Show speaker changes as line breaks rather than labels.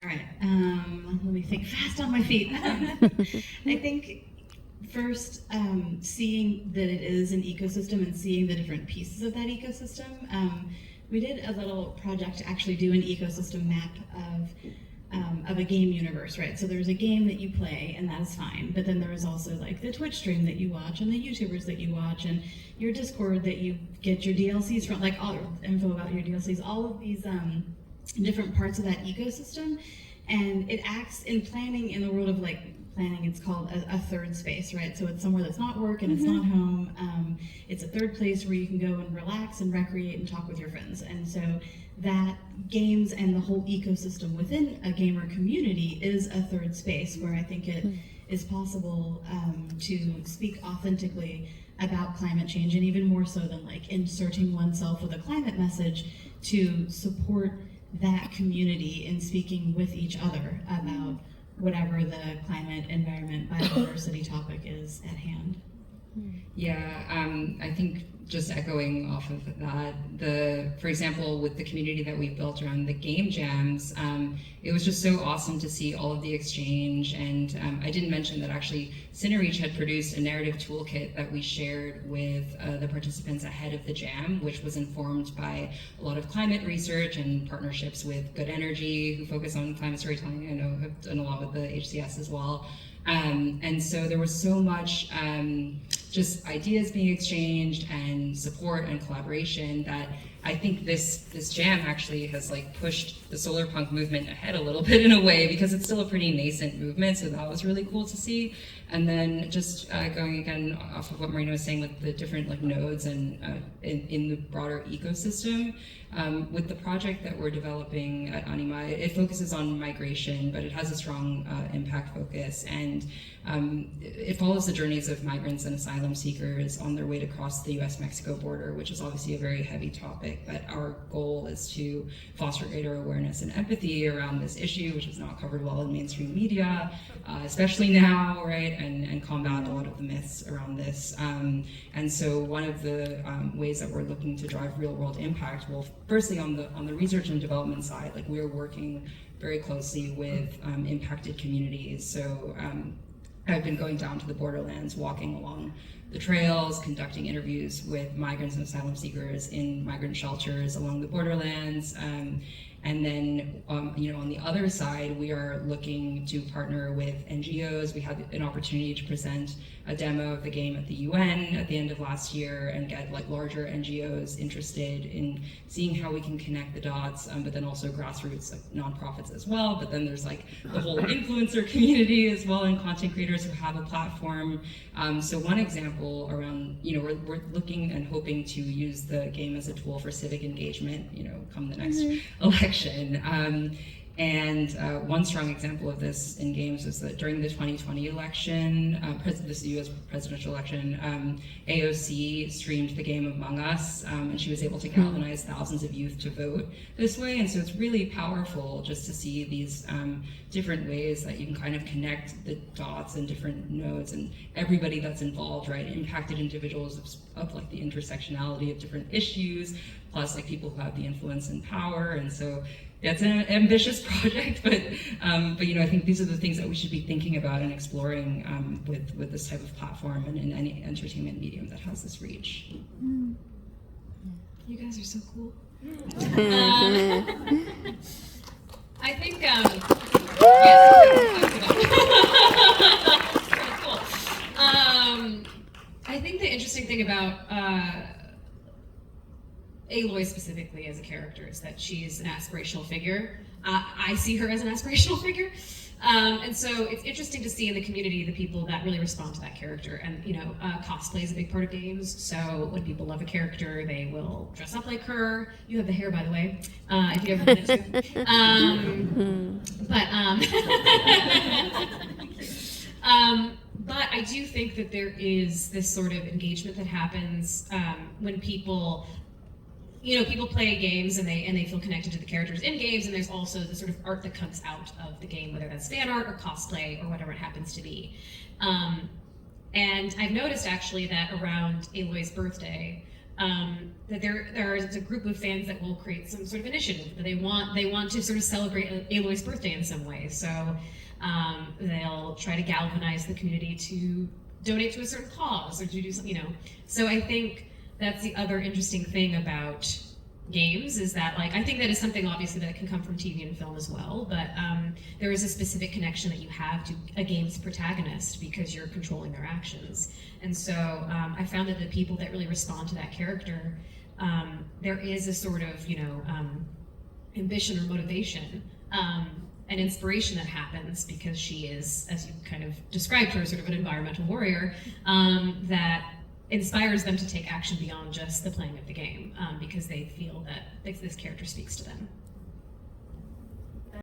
All right, let me think fast on my feet. I think first, seeing that it is an ecosystem and seeing the different pieces of that ecosystem. We did a little project to actually do an ecosystem map of a game universe, right? So there's a game that you play, and that is fine. But then there is also like the Twitch stream that you watch, and the YouTubers that you watch, and your Discord that you get your DLCs from, like all info about your DLCs, all of these different parts of that ecosystem. And it acts in planning in the world of like planning, it's called a third space, right? So it's somewhere that's not work and it's not home. It's a third place where you can go and relax and recreate and talk with your friends. And so that games and the whole ecosystem within a gamer community is a third space where I think it is possible to speak authentically about climate change, and even more so than like inserting oneself with a climate message, to support that community in speaking with each other about whatever the climate, environment, biodiversity topic is at hand.
Yeah, I think just echoing off of that, for example, with the community that we built around the game jams, it was just so awesome to see all of the exchange. And I didn't mention that actually Cinereach had produced a narrative toolkit that we shared with the participants ahead of the jam, which was informed by a lot of climate research and partnerships with Good Energy, who focus on climate storytelling. I know have done a lot with the HCS as well. And so there was so much just ideas being exchanged and support and collaboration that I think this jam actually has like pushed the solar punk movement ahead a little bit in a way, because it's still a pretty nascent movement. So that was really cool to see. And then just going again off of what Marina was saying with the different like nodes and in the broader ecosystem, with the project that we're developing at Anima, it focuses on migration, but it has a strong impact focus, and it follows the journeys of migrants and asylum seekers on their way to cross the US-Mexico border, which is obviously a very heavy topic. But our goal is to foster greater awareness and empathy around this issue, which is not covered well in mainstream media, especially now, right? And combat a lot of the myths around this. And so one of the ways that we're looking to drive real-world impact, well, firstly on the research and development side, like we're working very closely with impacted communities. So I've been going down to the borderlands, walking along the trails, conducting interviews with migrants and asylum seekers in migrant shelters along the borderlands. And then, on the other side, we are looking to partner with NGOs. We had an opportunity to present a demo of the game at the UN at the end of last year and get like larger NGOs interested in seeing how we can connect the dots, but then also grassroots, like nonprofits as well. But then there's like the whole influencer community as well, and content creators who have a platform. So one example around, we're looking and hoping to use the game as a tool for civic engagement, come the next election. And one strong example of this in games was that during the 2020 election, this US presidential election, AOC streamed the game Among Us, and she was able to galvanize thousands of youth to vote this way. And so it's really powerful just to see these different ways that you can kind of connect the dots and different nodes and everybody that's involved, right? Impacted individuals of like the intersectionality of different issues, plus like people who have the influence and power. And so it's an ambitious project, but I think these are the things that we should be thinking about and exploring with this type of platform and in any entertainment medium that has this reach.
You guys are so cool. I think cool. I think the interesting thing about Aloy specifically as a character is that she's an aspirational figure. I see her as an aspirational figure. And so it's interesting to see in the community the people that really respond to that character. And cosplay is a big part of games. So when people love a character, they will dress up like her. You have the hair, by the way, if you ever wanted to. But I do think that there is this sort of engagement that happens when people play games and they feel connected to the characters in games, and there's also the sort of art that comes out of the game, whether that's fan art or cosplay or whatever it happens to be. And I've noticed actually that around Aloy's birthday, that there is a group of fans that will create some sort of initiative. That they want to sort of celebrate Aloy's birthday in some way. So they'll try to galvanize the community to donate to a certain cause or to do something, So I think that's the other interesting thing about games is that, like, I think that is something obviously that can come from TV and film as well, but there is a specific connection that you have to a game's protagonist because you're controlling their actions. And so I found that the people that really respond to that character, there is a sort of, ambition or motivation, an inspiration that happens because she is, as you kind of described her, sort of an environmental warrior, that inspires them to take action beyond just the playing of the game, because they feel that this character speaks to them.